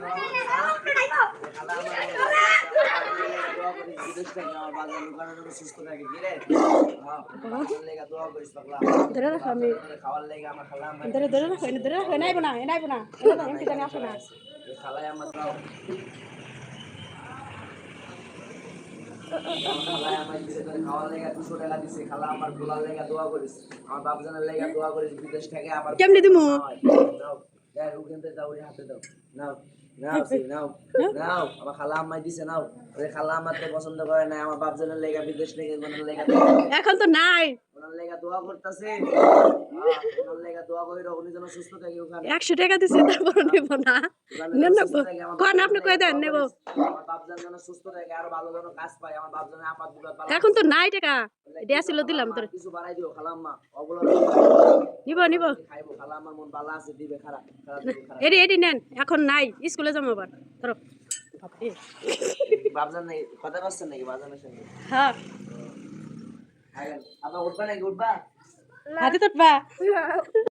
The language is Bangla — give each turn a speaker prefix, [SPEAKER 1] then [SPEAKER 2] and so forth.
[SPEAKER 1] লেগে দোয়া করিস খালা আমার দোয়া করিস বিদেশ থেকে আমার বাজার লুকানোর জন্য সুস্থ থাকে কি রে বাজার লেগে দোয়া করিস পাগলা
[SPEAKER 2] ধরে রাখো আমি
[SPEAKER 1] খাওয়ার লেগে আমার খালা আমার
[SPEAKER 2] ধরে রাখো এনাইবো না এনে জানি আসো না
[SPEAKER 1] খালাই আমার খাওয়ার লেগে 200 টাকা দিছে খালা আমার গোলার লেগে দোয়া করিস আমার বাপজানের লেগে দোয়া করিস বিদেশ থেকে আবার
[SPEAKER 2] কেমনে দিমু
[SPEAKER 1] দাও দেখ ওখানে দাও ওরে হাতে দাও নাও নাও নাও আমার খালা আম্মাই দিছে নাও ওরে খালা আমার তো পছন্দ করে না আমার বাপজানের লেগে বিদেশ থেকে ওনার লেগে
[SPEAKER 2] এখন তো নাই
[SPEAKER 1] ওনার লেগে দোয়া করতেছে ওনার লেগে দোয়া কইরা উনি যেন সুস্থ থাকে ওখানে
[SPEAKER 2] 100 টাকা দিছে তারপর নেব না নেন না কোন আপনি কই দেন নেব
[SPEAKER 1] আমার বাপজান যেন সুস্থ থাকে আর ভালো যেন কাজ পায় আমার বাপজানের আপাত দুলা
[SPEAKER 2] এখন তো নাই টাকা এটা ছিল দিলাম তোর
[SPEAKER 1] কিছু বাড়াই দিও খালা আম্মা ওগুলো
[SPEAKER 2] নিব
[SPEAKER 1] খাইবো খালা আমার মন ভালো আছে দিবে খারাপ
[SPEAKER 2] এডি নেন এখন নাই স্কুলে যাবো আবার ধরো
[SPEAKER 1] বাপজান নাই কথা বলছেন নাকি বাপজানের সঙ্গে
[SPEAKER 2] হ্যাঁ
[SPEAKER 1] আবার উঠবা নাকি উঠবা
[SPEAKER 2] হাতে তোটবা